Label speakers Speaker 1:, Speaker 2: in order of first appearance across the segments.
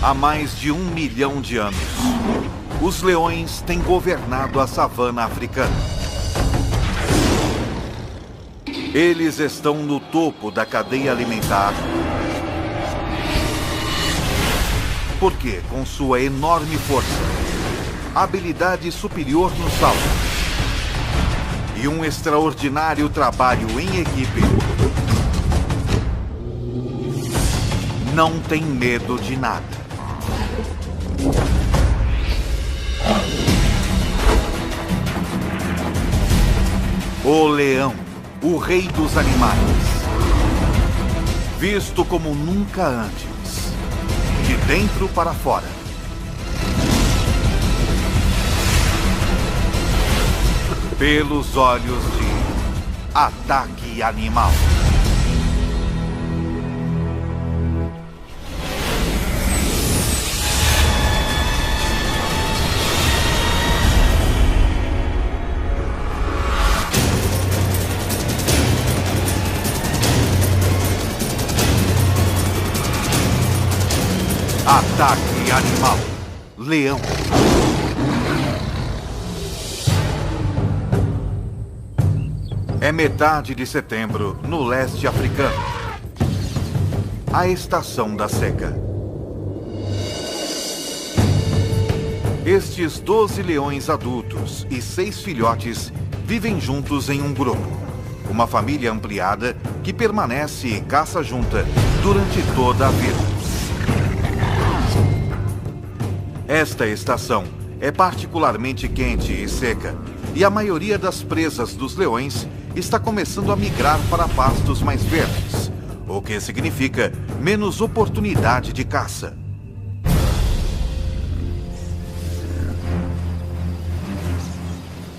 Speaker 1: Há mais de 1 milhão de anos, os leões têm governado a savana africana. Eles estão no topo da cadeia alimentar, porque, com sua enorme força, habilidade superior no salto e um extraordinário trabalho em equipe, não tem medo de nada. O leão, o rei dos animais, visto como nunca antes, de dentro para fora. Pelos olhos de Ataque Animal. Ataque Animal. Leão. É metade de setembro no leste africano. A estação da seca. Estes 12 leões adultos e 6 filhotes vivem juntos em um grupo. Uma família ampliada que permanece e caça junta durante toda a vida. Esta estação é particularmente quente e seca, e a maioria das presas dos leões está começando a migrar para pastos mais verdes, o que significa menos oportunidade de caça.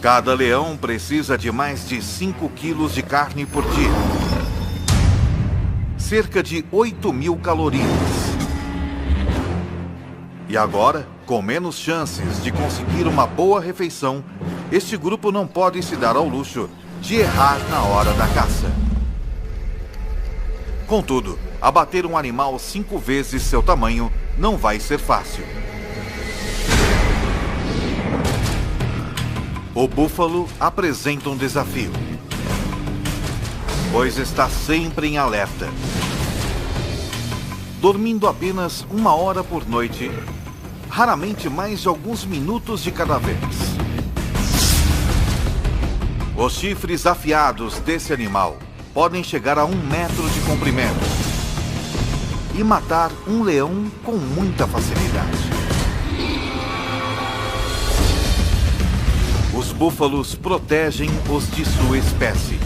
Speaker 1: Cada leão precisa de mais de 5 quilos de carne por dia, cerca de 8.000 calorias. E agora, com menos chances de conseguir uma boa refeição, este grupo não pode se dar ao luxo de errar na hora da caça. Contudo, abater um animal 5 vezes seu tamanho não vai ser fácil. O búfalo apresenta um desafio, pois está sempre em alerta. Dormindo apenas 1 hora por noite, raramente mais de alguns minutos de cada vez. Os chifres afiados desse animal podem chegar a 1 metro de comprimento e matar um leão com muita facilidade. Os búfalos protegem os de sua espécie.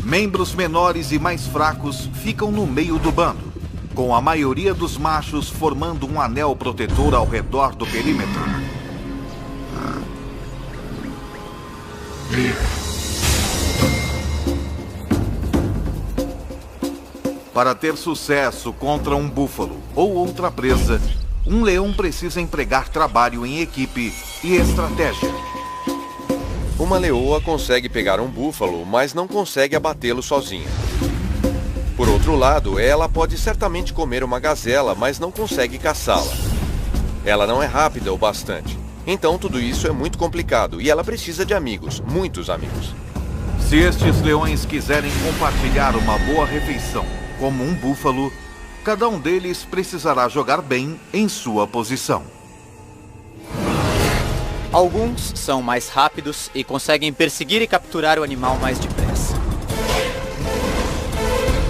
Speaker 1: Membros menores e mais fracos ficam no meio do bando, com a maioria dos machos formando um anel protetor ao redor do perímetro. Para ter sucesso contra um búfalo ou outra presa, um leão precisa empregar trabalho em equipe e estratégia.
Speaker 2: Uma leoa consegue pegar um búfalo, mas não consegue abatê-lo sozinha. Por outro lado, ela pode certamente comer uma gazela, mas não consegue caçá-la. Ela não é rápida o bastante. Então tudo isso é muito complicado e ela precisa de amigos, muitos amigos.
Speaker 1: Se estes leões quiserem compartilhar uma boa refeição, como um búfalo, cada um deles precisará jogar bem em sua posição.
Speaker 3: Alguns são mais rápidos e conseguem perseguir e capturar o animal mais depressa.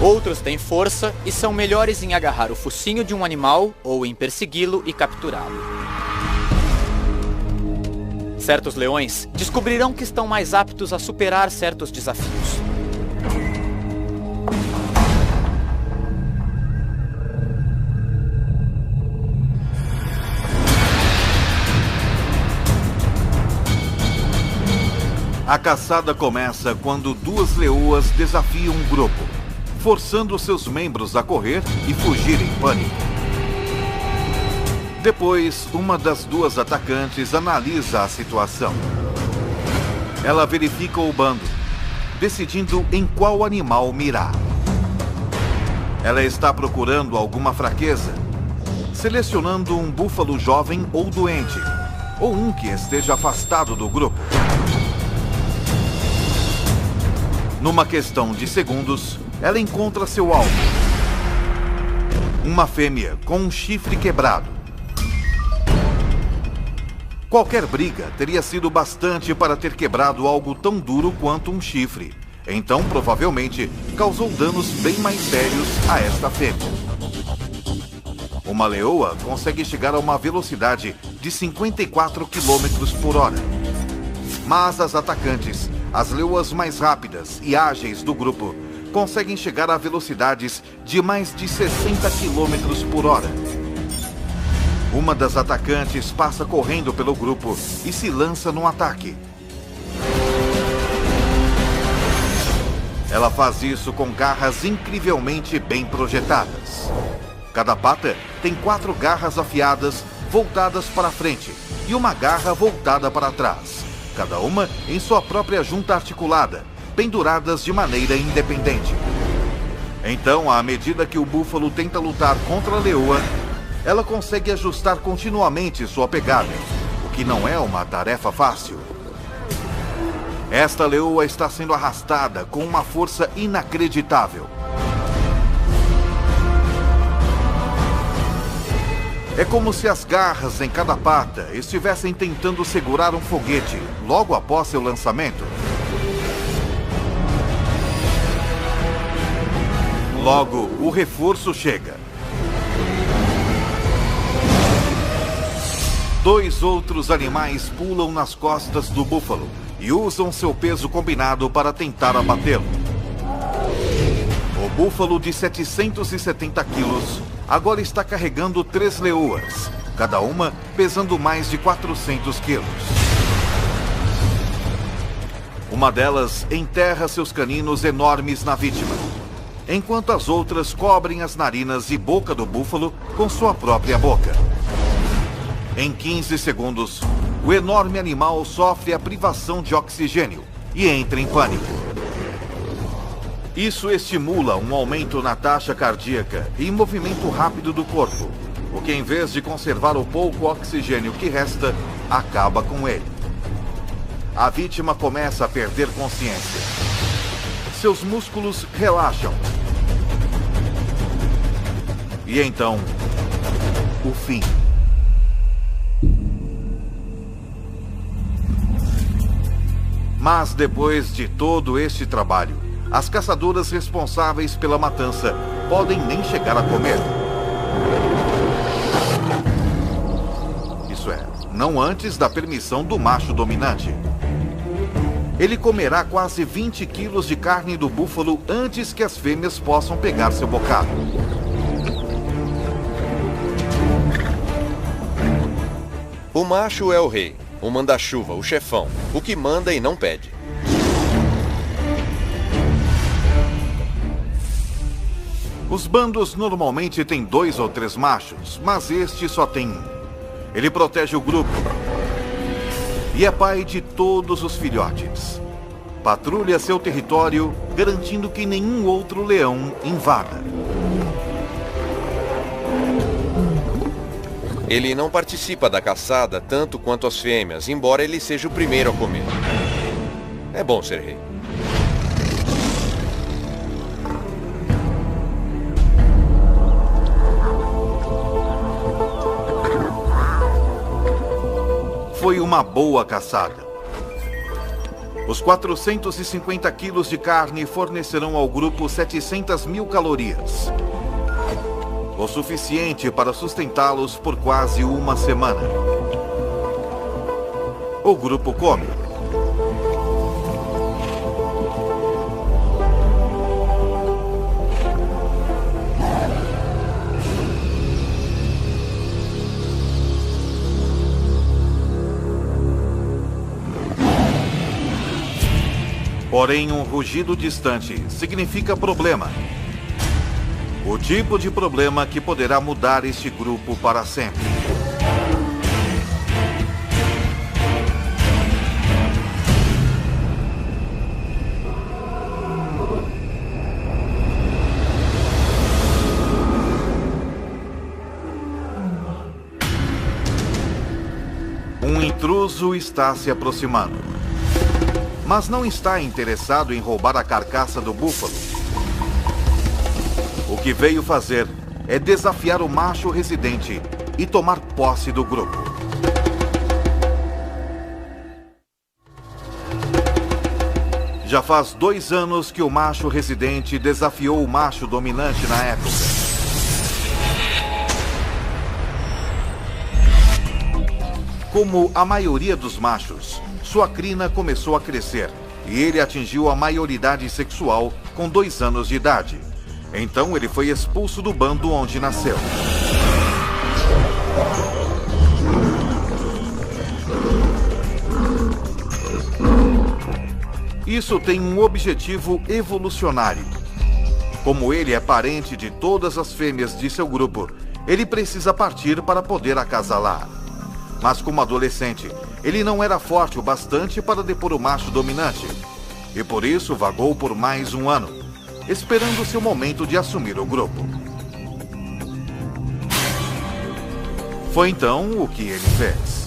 Speaker 3: Outros têm força e são melhores em agarrar o focinho de um animal ou em persegui-lo e capturá-lo. Certos leões descobrirão que estão mais aptos a superar certos desafios.
Speaker 1: A caçada começa quando 2 leoas desafiam um grupo, forçando seus membros a correr e fugir em pânico. Depois, uma das 2 atacantes analisa a situação. Ela verifica o bando, decidindo em qual animal mirar. Ela está procurando alguma fraqueza, selecionando um búfalo jovem ou doente, ou um que esteja afastado do grupo. Numa questão de segundos, ela encontra seu alvo. Uma fêmea com um chifre quebrado. Qualquer briga teria sido bastante para ter quebrado algo tão duro quanto um chifre. Então, provavelmente, causou danos bem mais sérios a esta fêmea. Uma leoa consegue chegar a uma velocidade de 54 km por hora. Mas as atacantes, as leoas mais rápidas e ágeis do grupo, conseguem chegar a velocidades de mais de 60 km por hora. Uma das atacantes passa correndo pelo grupo e se lança num ataque. Ela faz isso com garras incrivelmente bem projetadas. Cada pata tem 4 garras afiadas voltadas para frente e uma garra voltada para trás, cada uma em sua própria junta articulada, penduradas de maneira independente. Então, à medida que o búfalo tenta lutar contra a leoa, ela consegue ajustar continuamente sua pegada, o que não é uma tarefa fácil. Esta leoa está sendo arrastada com uma força inacreditável. É como se as garras em cada pata estivessem tentando segurar um foguete logo após seu lançamento. Logo, o reforço chega. 2 outros animais pulam nas costas do búfalo e usam seu peso combinado para tentar abatê-lo. O búfalo de 770 quilos agora está carregando 3 leoas, cada uma pesando mais de 400 quilos. Uma delas enterra seus caninos enormes na vítima, enquanto as outras cobrem as narinas e boca do búfalo com sua própria boca. Em 15 segundos, o enorme animal sofre a privação de oxigênio e entra em pânico. Isso estimula um aumento na taxa cardíaca e movimento rápido do corpo, o que, em vez de conservar o pouco oxigênio que resta, acaba com ele. A vítima começa a perder consciência. Seus músculos relaxam. E então, o fim. Mas depois de todo este trabalho, as caçadoras responsáveis pela matança podem nem chegar a comer. Isso é, não antes da permissão do macho dominante. Ele comerá quase 20 quilos de carne do búfalo antes que as fêmeas possam pegar seu bocado.
Speaker 2: O macho é o rei, o manda-chuva, o chefão, o que manda e não pede.
Speaker 1: Os bandos normalmente têm 2 ou 3 machos, mas este só tem 1. Ele protege o grupo e é pai de todos os filhotes. Patrulha seu território, garantindo que nenhum outro leão invada.
Speaker 2: Ele não participa da caçada tanto quanto as fêmeas, embora ele seja o primeiro a comer. É bom ser rei.
Speaker 1: Foi uma boa caçada. Os 450 quilos de carne fornecerão ao grupo 700 mil calorias. O suficiente para sustentá-los por quase uma semana. O grupo come. Porém, um rugido distante significa problema. O tipo de problema que poderá mudar este grupo para sempre. intruso está se aproximando. Mas não está interessado em roubar a carcaça do búfalo. O que veio fazer é desafiar o macho residente e tomar posse do grupo. Já faz 2 anos que o macho residente desafiou o macho dominante na época. Como a maioria dos machos, sua crina começou a crescer e ele atingiu a maioridade sexual com 2 anos de idade. Então ele foi expulso do bando onde nasceu. Isso tem um objetivo evolucionário. Como ele é parente de todas as fêmeas de seu grupo, ele precisa partir para poder acasalar. Mas como adolescente, ele não era forte o bastante para depor o macho dominante. E por isso vagou por mais 1 ano, esperando seu momento de assumir o grupo. Foi então o que ele fez.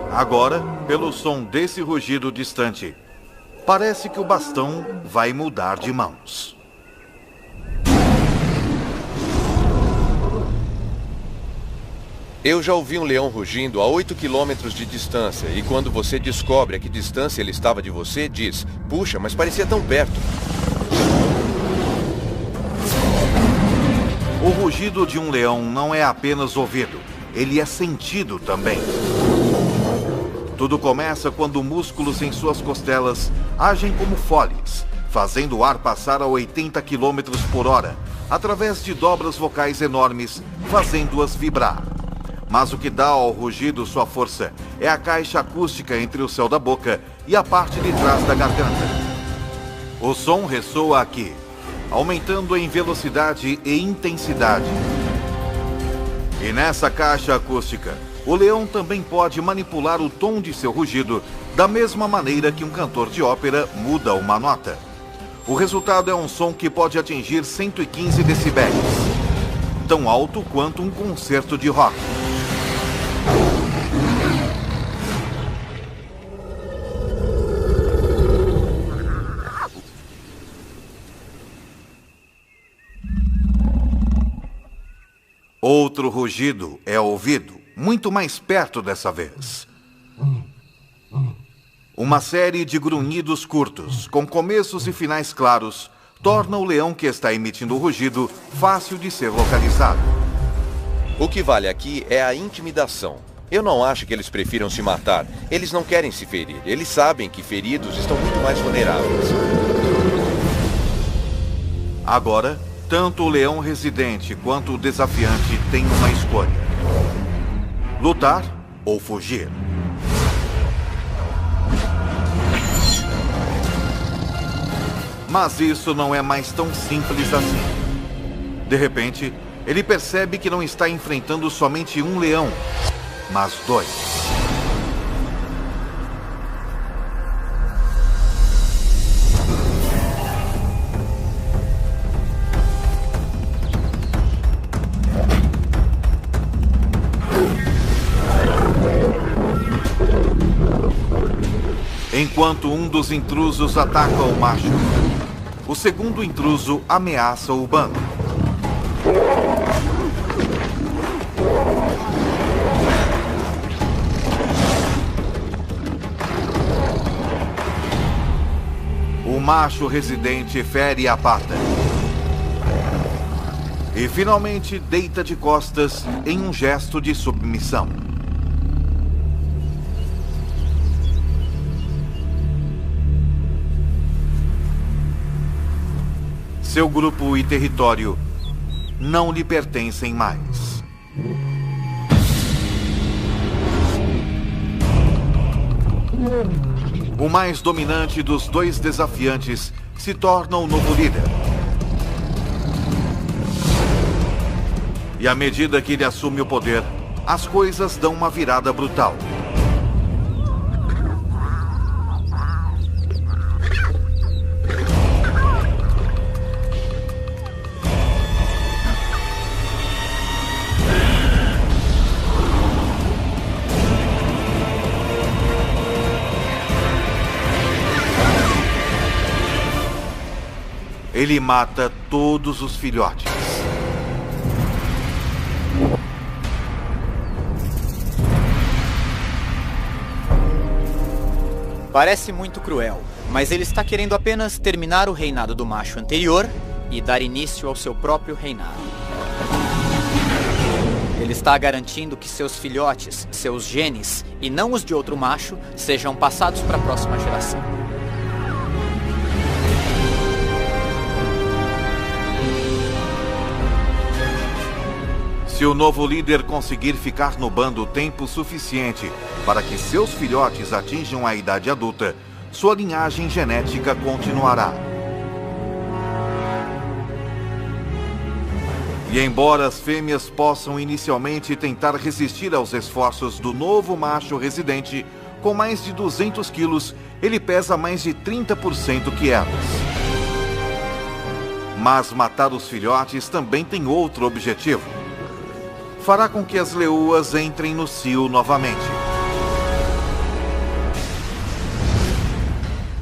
Speaker 1: Agora, pelo som desse rugido distante, parece que o bastão vai mudar de mãos.
Speaker 2: Eu já ouvi um leão rugindo a 8 quilômetros de distância, e quando você descobre a que distância ele estava de você, diz: puxa, mas parecia tão perto.
Speaker 1: O rugido de um leão não é apenas ouvido, ele é sentido também. Tudo começa quando músculos em suas costelas agem como foles, fazendo o ar passar a 80 km por hora, através de dobras vocais enormes, fazendo-as vibrar. Mas o que dá ao rugido sua força é a caixa acústica entre o céu da boca e a parte de trás da garganta. O som ressoa aqui, aumentando em velocidade e intensidade. E nessa caixa acústica, o leão também pode manipular o tom de seu rugido da mesma maneira que um cantor de ópera muda uma nota. O resultado é um som que pode atingir 115 decibéis, tão alto quanto um concerto de rock. Outro rugido é ouvido, muito mais perto dessa vez. Uma série de grunhidos curtos, com começos e finais claros, torna o leão que está emitindo o rugido fácil de ser localizado.
Speaker 2: O que vale aqui é a intimidação. Eu não acho que eles prefiram se matar. Eles não querem se ferir. Eles sabem que feridos estão muito mais vulneráveis.
Speaker 1: Agora, tanto o leão residente quanto o desafiante têm uma escolha: lutar ou fugir. Mas isso não é mais tão simples assim. De repente, ele percebe que não está enfrentando somente um leão, mas 2. Enquanto um dos intrusos ataca o macho, o segundo intruso ameaça o bando. O macho residente fere a pata e finalmente deita de costas em um gesto de submissão. Seu grupo e território não lhe pertencem mais. O mais dominante dos 2 desafiantes se torna o novo líder. E à medida que ele assume o poder, as coisas dão uma virada brutal. ele mata todos os filhotes.
Speaker 3: Parece muito cruel, mas ele está querendo apenas terminar o reinado do macho anterior e dar início ao seu próprio reinado. Ele está garantindo que seus filhotes, seus genes, e não os de outro macho, sejam passados para a próxima geração.
Speaker 1: Se o novo líder conseguir ficar no bando tempo suficiente para que seus filhotes atinjam a idade adulta, sua linhagem genética continuará. E embora as fêmeas possam inicialmente tentar resistir aos esforços do novo macho residente, com mais de 200 quilos, ele pesa mais de 30% que elas. Mas matar os filhotes também tem outro objetivo. Fará com que as leoas entrem no cio novamente.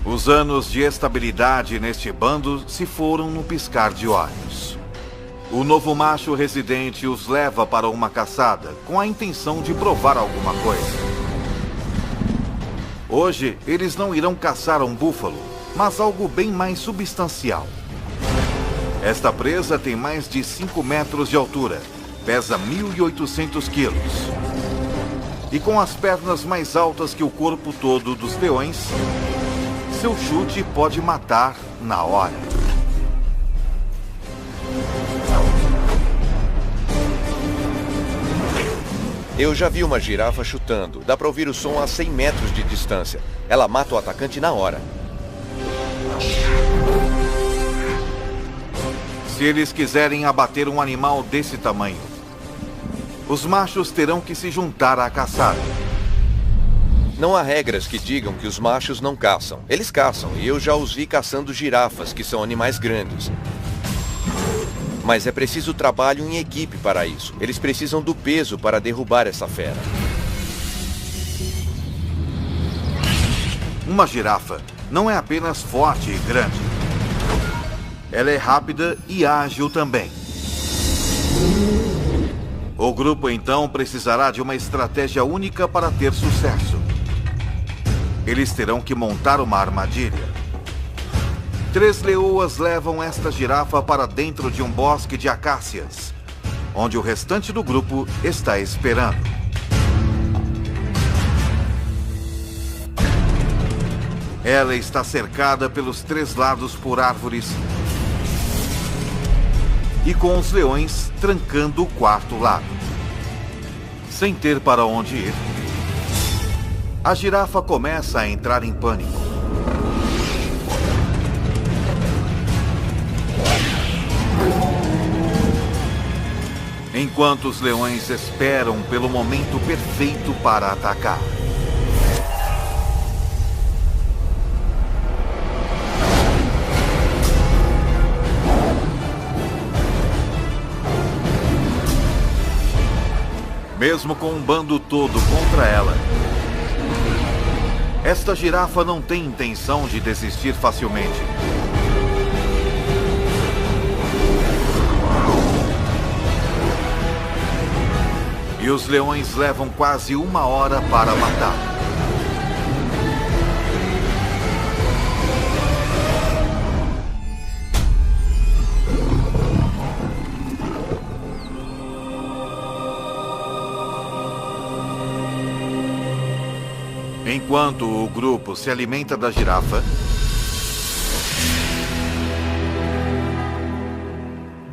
Speaker 1: Os anos de estabilidade neste bando se foram no piscar de olhos. O novo macho residente os leva para uma caçada, com a intenção de provar alguma coisa. Hoje, eles não irão caçar um búfalo, mas algo bem mais substancial. Esta presa tem mais de 5 metros de altura, pesa 1.800 quilos. E com as pernas mais altas que o corpo todo dos leões, seu chute pode matar na hora.
Speaker 2: Eu já vi uma girafa chutando. Dá para ouvir o som a 100 metros de distância. Ela mata o atacante na hora.
Speaker 1: Se eles quiserem abater um animal desse tamanho, os machos terão que se juntar à caçada.
Speaker 2: Não há regras que digam que os machos não caçam. Eles caçam, e eu já os vi caçando girafas, que são animais grandes. Mas é preciso trabalho em equipe para isso. Eles precisam do peso para derrubar essa fera.
Speaker 1: Uma girafa não é apenas forte e grande. Ela é rápida e ágil também. O grupo então precisará de uma estratégia única para ter sucesso. Eles terão que montar uma armadilha. 3 leoas levam esta girafa para dentro de um bosque de acácias, onde o restante do grupo está esperando. Ela está cercada pelos 3 lados por árvores e com os leões trancando o 4º lado. Sem ter para onde ir, a girafa começa a entrar em pânico. Enquanto os leões esperam pelo momento perfeito para atacar. Mesmo com um bando todo contra ela, esta girafa não tem intenção de desistir facilmente. E os leões levam quase 1 hora para matar. Enquanto o grupo se alimenta da girafa,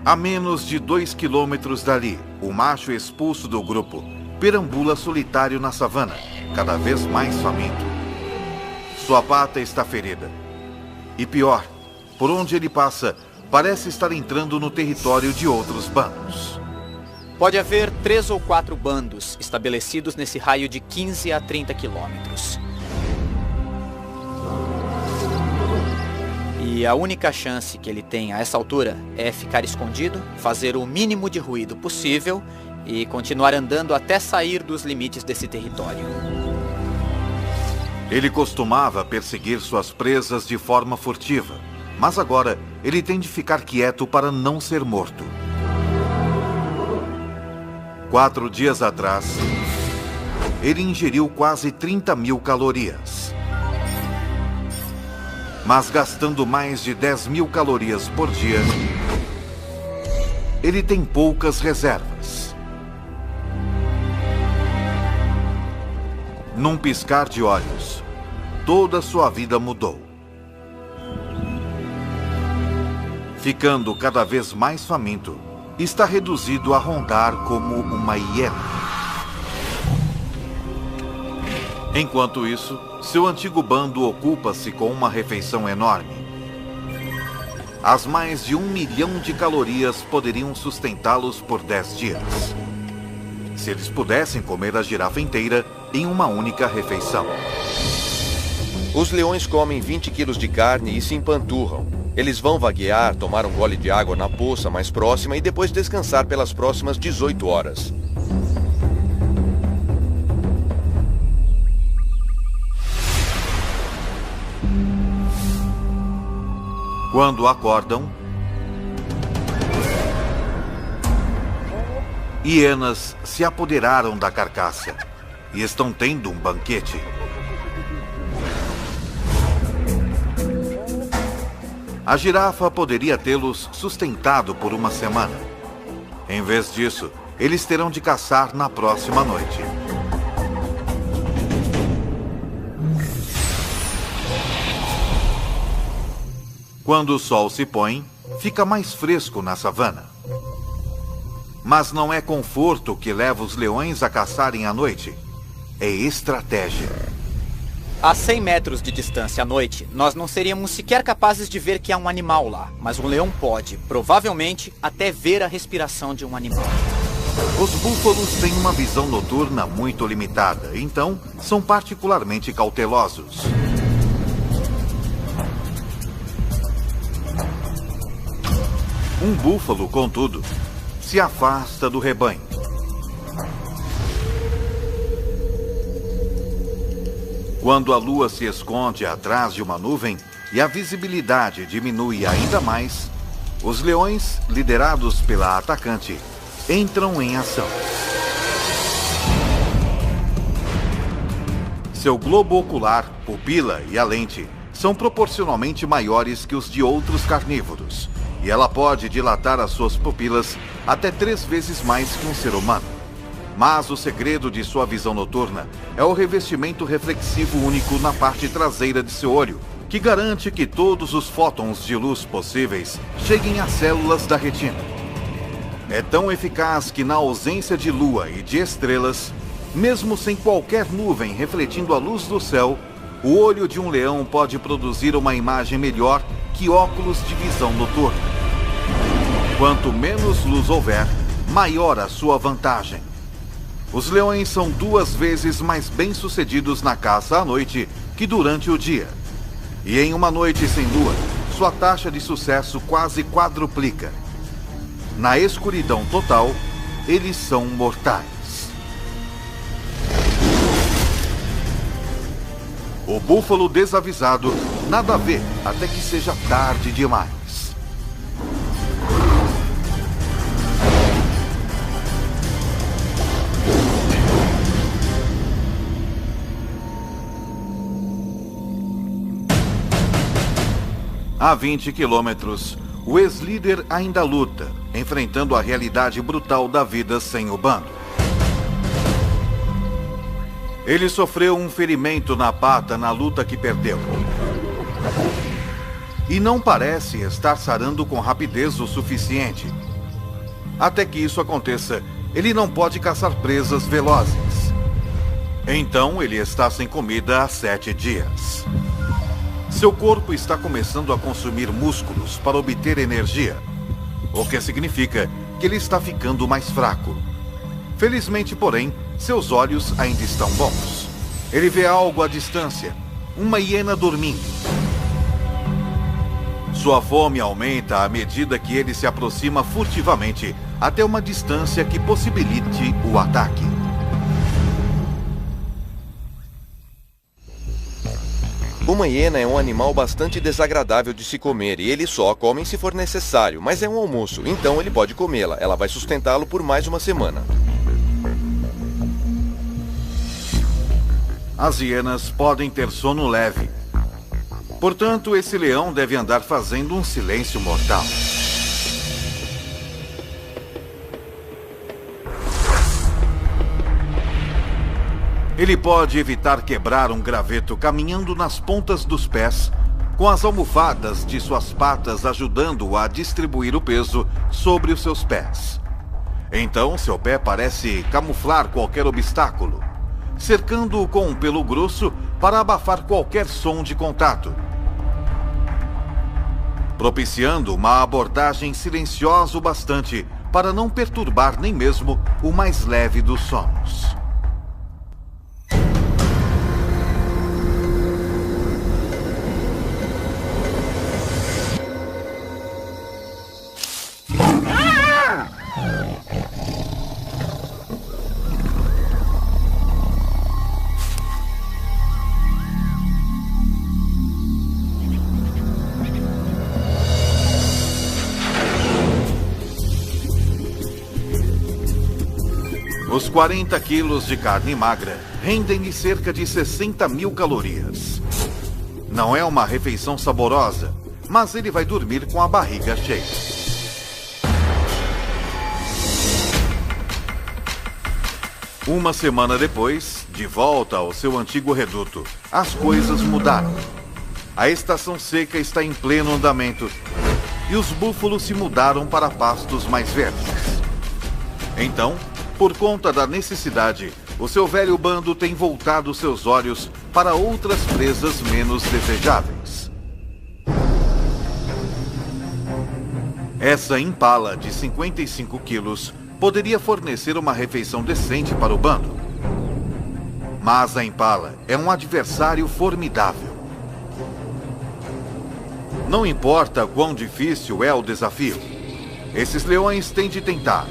Speaker 1: a menos de 2 quilômetros dali, o macho expulso do grupo perambula solitário na savana, cada vez mais faminto. Sua pata está ferida. E pior, por onde ele passa, parece estar entrando no território de outros bandos.
Speaker 3: Pode haver 3 ou 4 bandos estabelecidos nesse raio de 15 a 30 quilômetros. E a única chance que ele tem a essa altura é ficar escondido, fazer o mínimo de ruído possível e continuar andando até sair dos limites desse território.
Speaker 1: Ele costumava perseguir suas presas de forma furtiva, Mas agora ele tem de ficar quieto para não ser morto. 4 dias atrás, ele ingeriu quase 30.000 calorias. Mas gastando mais de 10.000 calorias por dia, ele tem poucas reservas. Num piscar de olhos, toda sua vida mudou. Ficando cada vez mais faminto, está reduzido a rondar como uma hiena. Enquanto isso, seu antigo bando ocupa-se com uma refeição enorme. As mais de 1 milhão de calorias poderiam sustentá-los por 10 dias. Se eles pudessem comer a girafa inteira em uma única refeição.
Speaker 2: Os leões comem 20 quilos de carne e se empanturram. Eles vão vaguear, tomar um gole de água na poça mais próxima e depois descansar pelas próximas 18 horas.
Speaker 1: Quando acordam, hienas se apoderaram da carcaça e estão tendo um banquete. A girafa poderia tê-los sustentado por uma semana. Em vez disso, eles terão de caçar na próxima noite. Quando o sol se põe, fica mais fresco na savana. Mas não é conforto que leva os leões a caçarem à noite. É estratégia.
Speaker 3: A 100 metros de distância à noite, nós não seríamos sequer capazes de ver que há um animal lá. Mas um leão pode, provavelmente, até ver a respiração de um animal.
Speaker 1: Os búfalos têm uma visão noturna muito limitada, então são particularmente cautelosos. Um búfalo, contudo, se afasta do rebanho. Quando a lua se esconde atrás de uma nuvem e a visibilidade diminui ainda mais, os leões, liderados pela atacante, entram em ação. Seu globo ocular, pupila e a lente são proporcionalmente maiores que os de outros carnívoros, e ela pode dilatar as suas pupilas até 3 vezes mais que um ser humano. Mas o segredo de sua visão noturna é o revestimento reflexivo único na parte traseira de seu olho, que garante que todos os fótons de luz possíveis cheguem às células da retina. É tão eficaz que, na ausência de lua e de estrelas, mesmo sem qualquer nuvem refletindo a luz do céu, o olho de um leão pode produzir uma imagem melhor que óculos de visão noturna. Quanto menos luz houver, maior a sua vantagem. Os leões são 2 vezes mais bem-sucedidos na caça à noite que durante o dia. E em uma noite sem lua, sua taxa de sucesso quase quadruplica. Na escuridão total, eles são mortais. O búfalo desavisado nada vê até que seja tarde demais. A 20 quilômetros, o ex-líder ainda luta, enfrentando a realidade brutal da vida sem o bando. Ele sofreu um ferimento na pata na luta que perdeu. E não parece estar sarando com rapidez o suficiente. Até que isso aconteça, ele não pode caçar presas velozes. Então ele está sem comida há 7 dias. Seu corpo está começando a consumir músculos para obter energia, o que significa que ele está ficando mais fraco. Felizmente, porém, seus olhos ainda estão bons. Ele vê algo à distância, uma hiena dormindo. Sua fome aumenta à medida que ele se aproxima furtivamente até uma distância que possibilite o ataque.
Speaker 2: Uma hiena é um animal bastante desagradável de se comer e ele só come se for necessário, mas é um almoço, então ele pode comê-la. Ela vai sustentá-lo por mais uma semana.
Speaker 1: As hienas podem ter sono leve. Portanto, esse leão deve andar fazendo um silêncio mortal. Ele pode evitar quebrar um graveto caminhando nas pontas dos pés, com as almofadas de suas patas ajudando-o a distribuir o peso sobre os seus pés. Então, seu pé parece camuflar qualquer obstáculo, cercando-o com um pelo grosso para abafar qualquer som de contato, propiciando uma abordagem silenciosa o bastante para não perturbar nem mesmo o mais leve dos sonos. Os 40 quilos de carne magra rendem-lhe cerca de 60.000 calorias. Não é uma refeição saborosa, mas ele vai dormir com a barriga cheia. Uma semana depois, de volta ao seu antigo reduto, as coisas mudaram. A estação seca está em pleno andamento e os búfalos se mudaram para pastos mais verdes. Então, por conta da necessidade, o seu velho bando tem voltado seus olhos para outras presas menos desejáveis. Essa impala de 55 quilos poderia fornecer uma refeição decente para o bando. Mas a impala é um adversário formidável. Não importa quão difícil é o desafio, esses leões têm de tentar.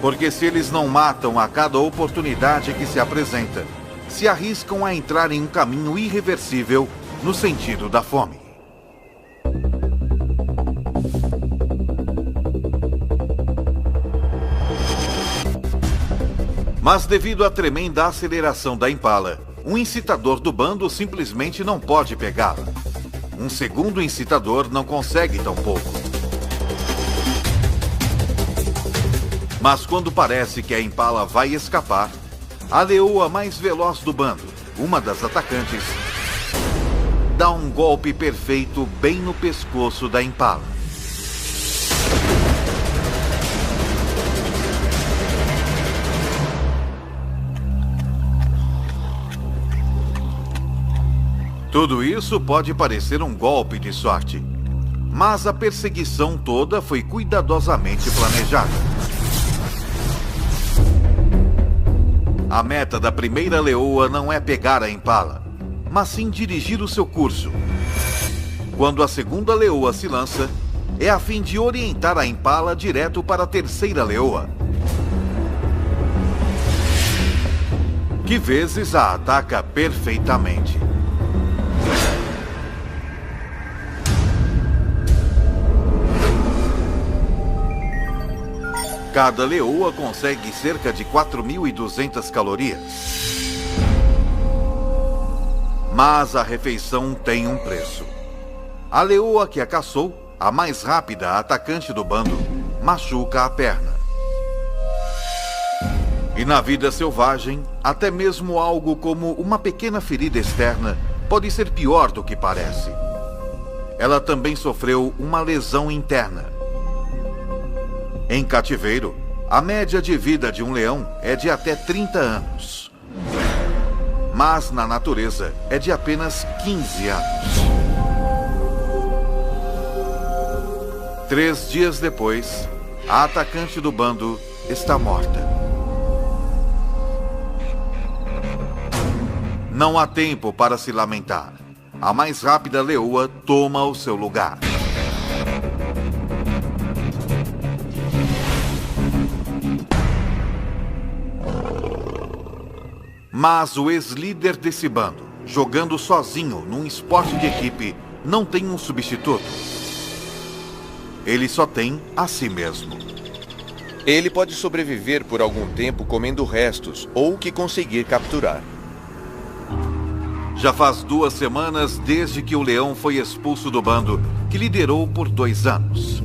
Speaker 1: Porque se eles não matam a cada oportunidade que se apresenta, se arriscam a entrar em um caminho irreversível no sentido da fome. Mas devido à tremenda aceleração da impala, um incitador do bando simplesmente não pode pegá-la. Um segundo incitador não consegue tão pouco. Mas quando parece que a impala vai escapar, a leoa mais veloz do bando, uma das atacantes, dá um golpe perfeito bem no pescoço da impala. Tudo isso pode parecer um golpe de sorte, mas a perseguição toda foi cuidadosamente planejada. A meta da primeira leoa não é pegar a impala, mas sim dirigir o seu curso. Quando a segunda leoa se lança, é a fim de orientar a impala direto para a terceira leoa, que vezes a ataca perfeitamente. Cada leoa consegue cerca de 4.200 calorias. Mas a refeição tem um preço. A leoa que a caçou, a mais rápida atacante do bando, machuca a perna. E na vida selvagem, até mesmo algo como uma pequena ferida externa pode ser pior do que parece. Ela também sofreu uma lesão interna. Em cativeiro, a média de vida de um leão é de até 30 anos. Mas na natureza é de apenas 15 anos. 3 dias depois, a atacante do bando está morta. Não há tempo para se lamentar. A mais rápida leoa toma o seu lugar. Mas o ex-líder desse bando, jogando sozinho num esporte de equipe, não tem um substituto. Ele só tem a si mesmo.
Speaker 2: Ele pode sobreviver por algum tempo comendo restos ou o que conseguir capturar.
Speaker 1: Já faz 2 semanas desde que o leão foi expulso do bando, que liderou por 2 anos.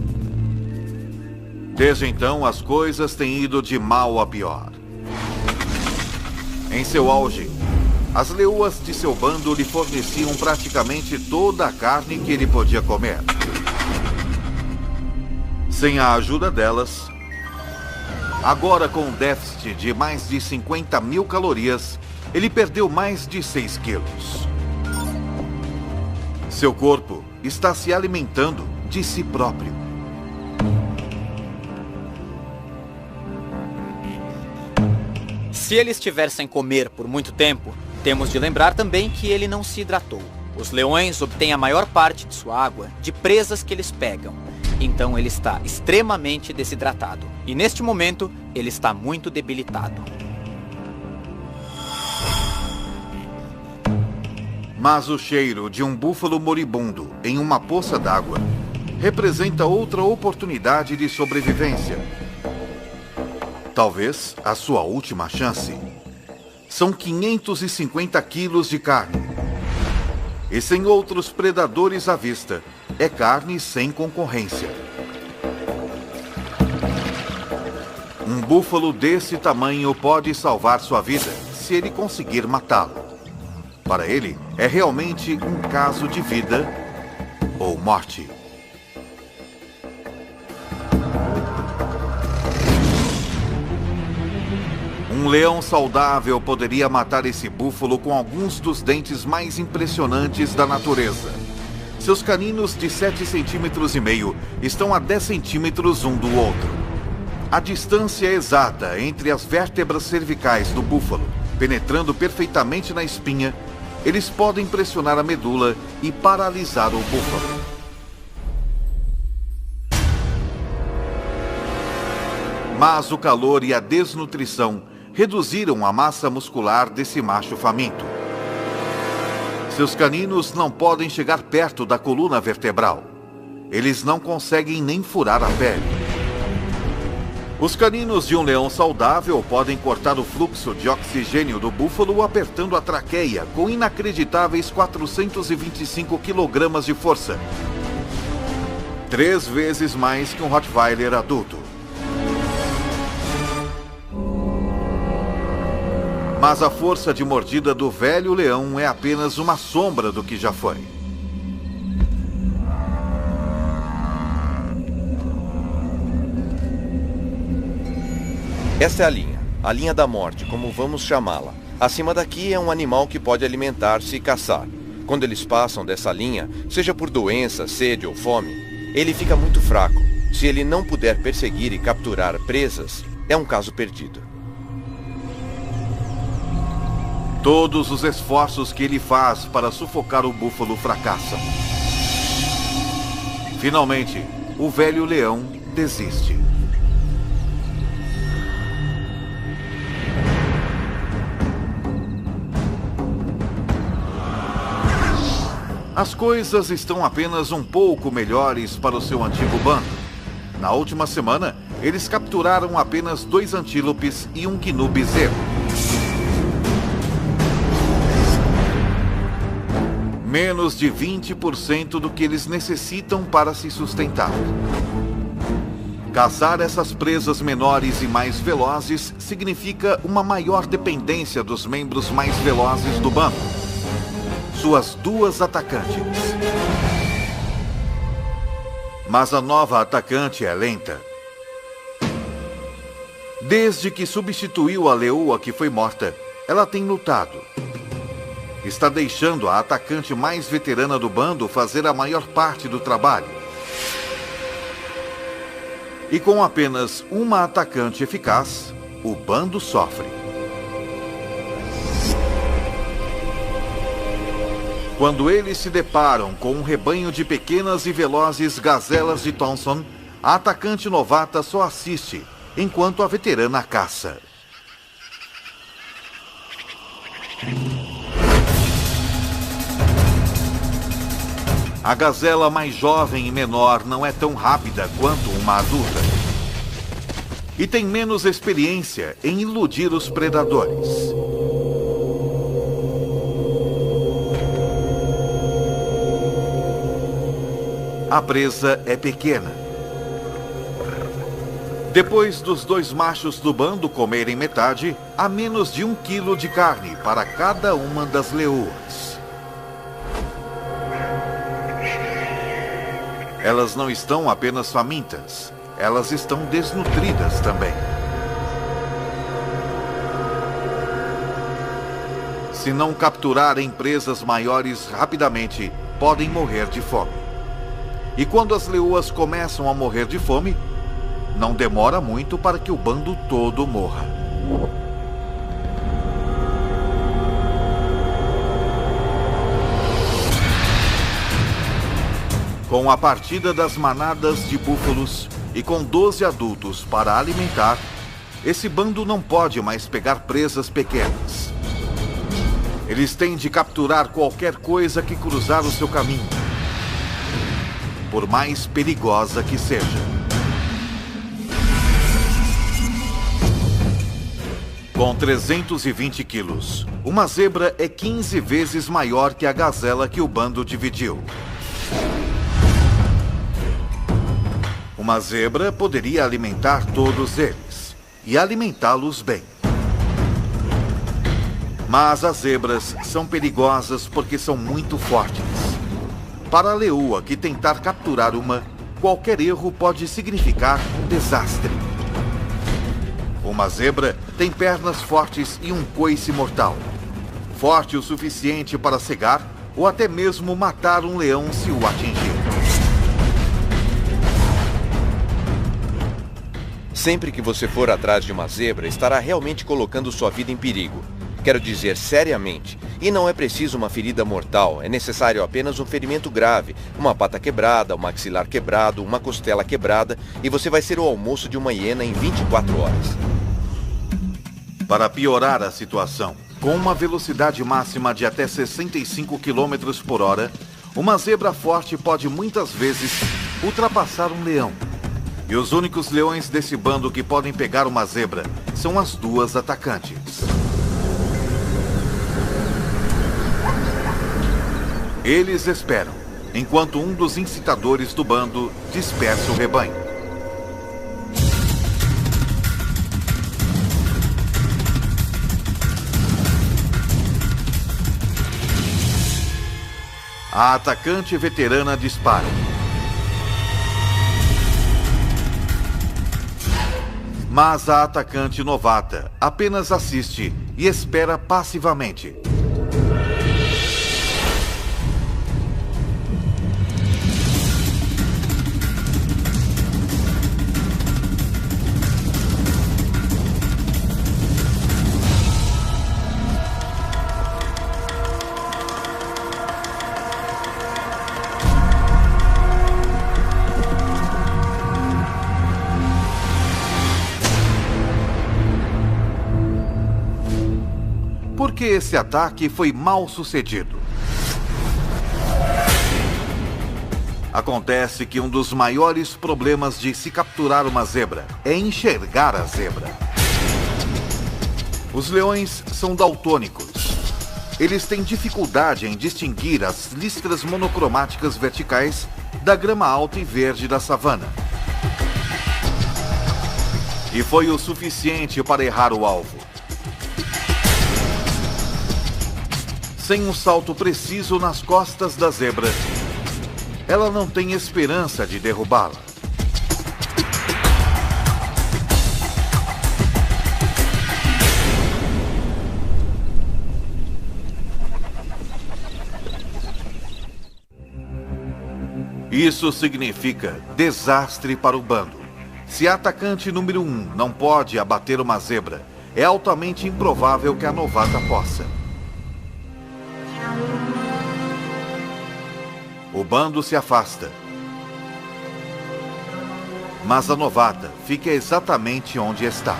Speaker 1: Desde então, as coisas têm ido de mal a pior. Em seu auge, as leoas de seu bando lhe forneciam praticamente toda a carne que ele podia comer. Sem a ajuda delas, agora com um déficit de mais de 50 mil calorias, ele perdeu mais de 6 quilos. Seu corpo está se alimentando de si próprio.
Speaker 3: Se ele estiver sem comer por muito tempo, temos de lembrar também que ele não se hidratou. Os leões obtêm a maior parte de sua água de presas que eles pegam. Então ele está extremamente desidratado. E neste momento, ele está muito debilitado.
Speaker 1: Mas o cheiro de um búfalo moribundo em uma poça d'água representa outra oportunidade de sobrevivência. Talvez a sua última chance. São 550 quilos de carne. E sem outros predadores à vista, é carne sem concorrência. Um búfalo desse tamanho pode salvar sua vida se ele conseguir matá-lo. Para ele, é realmente um caso de vida ou morte. Um leão saudável poderia matar esse búfalo com alguns dos dentes mais impressionantes da natureza. Seus caninos de 7,5 centímetros estão a 10 centímetros um do outro. A distância exata entre as vértebras cervicais do búfalo, penetrando perfeitamente na espinha, eles podem pressionar a medula e paralisar o búfalo. Mas o calor e a desnutrição reduziram a massa muscular desse macho faminto. Seus caninos não podem chegar perto da coluna vertebral. Eles não conseguem nem furar a pele. Os caninos de um leão saudável podem cortar o fluxo de oxigênio do búfalo apertando a traqueia com inacreditáveis 425 kg de força. 3 vezes mais que um Rottweiler adulto. Mas a força de mordida do velho leão é apenas uma sombra do que já foi.
Speaker 2: Esta é a linha da morte, como vamos chamá-la. Acima daqui é um animal que pode alimentar-se e caçar. Quando eles passam dessa linha, seja por doença, sede ou fome, ele fica muito fraco. Se ele não puder perseguir e capturar presas, é um caso perdido.
Speaker 1: Todos os esforços que ele faz para sufocar o búfalo fracassam. Finalmente, o velho leão desiste. As coisas estão apenas um pouco melhores para o seu antigo bando. Na última semana, eles capturaram apenas 2 antílopes e um gnu bezerro. Menos de 20% do que eles necessitam para se sustentar. Caçar essas presas menores e mais velozes significa uma maior dependência dos membros mais velozes do bando. Suas 2 atacantes. Mas a nova atacante é lenta. Desde que substituiu a leoa que foi morta, ela tem lutado. Está deixando a atacante mais veterana do bando fazer a maior parte do trabalho. E com apenas uma atacante eficaz, o bando sofre. Quando eles se deparam com um rebanho de pequenas e velozes gazelas de Thompson, a atacante novata só assiste, enquanto a veterana caça. A gazela mais jovem e menor não é tão rápida quanto uma adulta. E tem menos experiência em iludir os predadores. A presa é pequena. Depois dos dois machos do bando comerem metade, há menos de 1 quilo de carne para cada uma das leoas. Elas não estão apenas famintas, elas estão desnutridas também. Se não capturarem presas maiores rapidamente, podem morrer de fome. E quando as leoas começam a morrer de fome, não demora muito para que o bando todo morra. Com a partida das manadas de búfalos e com 12 adultos para alimentar, esse bando não pode mais pegar presas pequenas. Eles têm de capturar qualquer coisa que cruzar o seu caminho, por mais perigosa que seja. Com 320 quilos, uma zebra é 15 vezes maior que a gazela que o bando dividiu. Uma zebra poderia alimentar todos eles, e alimentá-los bem. Mas as zebras são perigosas porque são muito fortes. Para a leoa que tentar capturar uma, qualquer erro pode significar um desastre. Uma zebra tem pernas fortes e um coice mortal. Forte o suficiente para cegar ou até mesmo matar um leão se o atingir.
Speaker 2: Sempre que você for atrás de uma zebra, estará realmente colocando sua vida em perigo. Quero dizer, seriamente. E não é preciso uma ferida mortal, é necessário apenas um ferimento grave, uma pata quebrada, um maxilar quebrado, uma costela quebrada, e você vai ser o almoço de uma hiena em 24 horas.
Speaker 1: Para piorar a situação, com uma velocidade máxima de até 65 km por hora, uma zebra forte pode muitas vezes ultrapassar um leão. E os únicos leões desse bando que podem pegar uma zebra são as duas atacantes. Eles esperam, enquanto um dos incitadores do bando dispersa o rebanho. A atacante veterana dispara. Mas a atacante novata apenas assiste e espera passivamente. Por que esse ataque foi mal sucedido? Acontece que um dos maiores problemas de se capturar uma zebra é enxergar a zebra. Os leões são daltônicos. Eles têm dificuldade em distinguir as listras monocromáticas verticais da grama alta e verde da savana. E foi o suficiente para errar o alvo. Sem um salto preciso nas costas da zebra, ela não tem esperança de derrubá-la. Isso significa desastre para o bando. Se a atacante número 1 não pode abater uma zebra, é altamente improvável que a novata possa. O bando se afasta. Mas a novata fica exatamente onde está.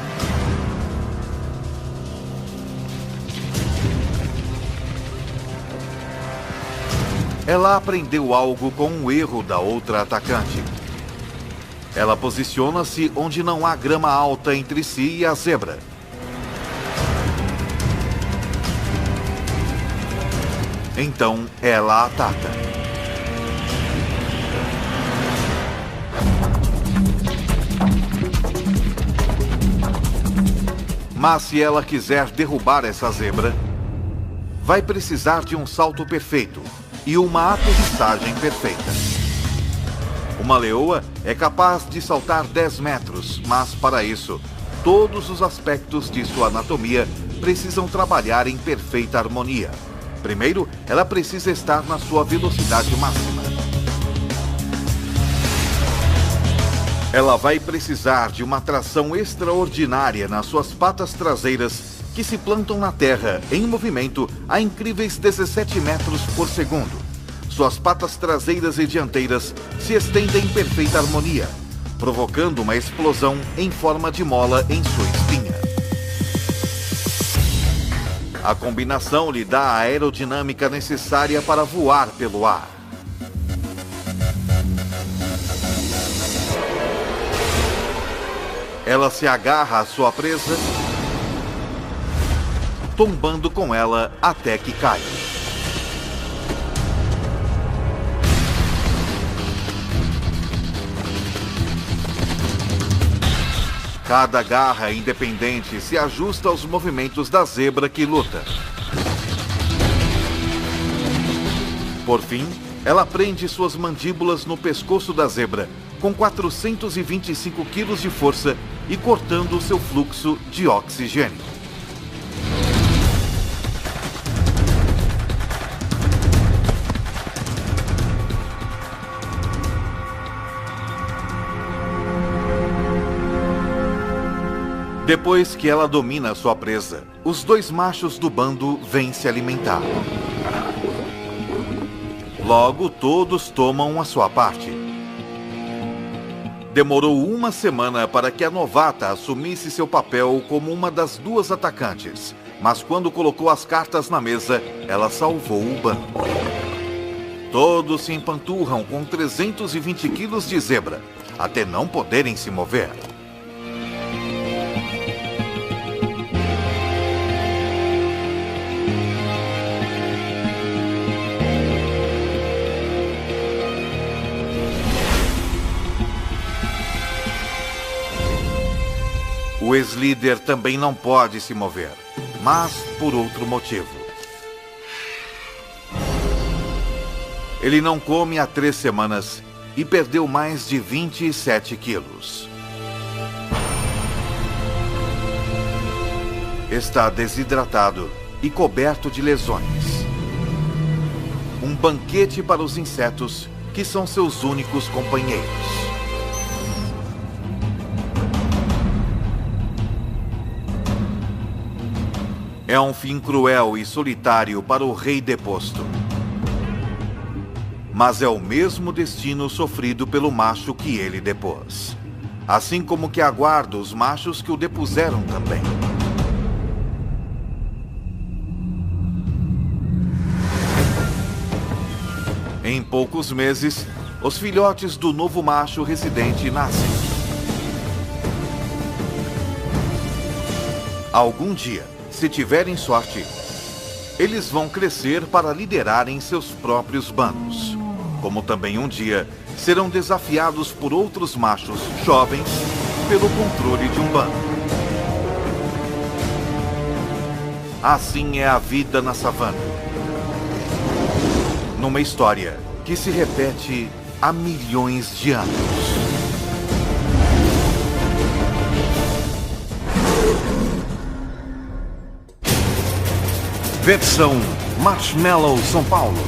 Speaker 1: ela aprendeu algo com um erro da outra atacante. Ela posiciona-se onde não há grama alta entre si e a zebra. Então, ela ataca. Mas se ela quiser derrubar essa zebra, vai precisar de um salto perfeito e uma aterrissagem perfeita. Uma leoa é capaz de saltar 10 metros, mas para isso, todos os aspectos de sua anatomia precisam trabalhar em perfeita harmonia. Primeiro, ela precisa estar na sua velocidade máxima. Ela vai precisar de uma tração extraordinária nas suas patas traseiras, que se plantam na terra em movimento a incríveis 17 metros por segundo. Suas patas traseiras e dianteiras se estendem em perfeita harmonia, provocando uma explosão em forma de mola em sua espinha. A combinação lhe dá a aerodinâmica necessária para voar pelo ar. Ela se agarra à sua presa, tombando com ela até que cai. Cada garra independente se ajusta aos movimentos da zebra que luta. Por fim, ela prende suas mandíbulas no pescoço da zebra, com 425 quilos de força e cortando o seu fluxo de oxigênio. Depois que ela domina sua presa, os dois machos do bando vêm se alimentar. Logo, todos tomam a sua parte. Demorou uma semana para que a novata assumisse seu papel como uma das duas atacantes, mas quando colocou as cartas na mesa, ela salvou o bando. Todos se empanturram com 320 quilos de zebra, até não poderem se mover. O ex-líder também não pode se mover, mas por outro motivo. Ele não come há 3 semanas e perdeu mais de 27 quilos. Está desidratado e coberto de lesões. Um banquete para os insetos, que são seus únicos companheiros. É um fim cruel e solitário para o rei deposto. Mas é o mesmo destino sofrido pelo macho que ele depôs. Assim como que aguarda os machos que o depuseram também. Em poucos meses, os filhotes do novo macho residente nascem. Algum dia, se tiverem sorte, eles vão crescer para liderarem seus próprios bandos. Como também um dia serão desafiados por outros machos jovens pelo controle de um bando. Assim é a vida na savana. Numa história que se repete há milhões de anos. Versão Marshmallow São Paulo.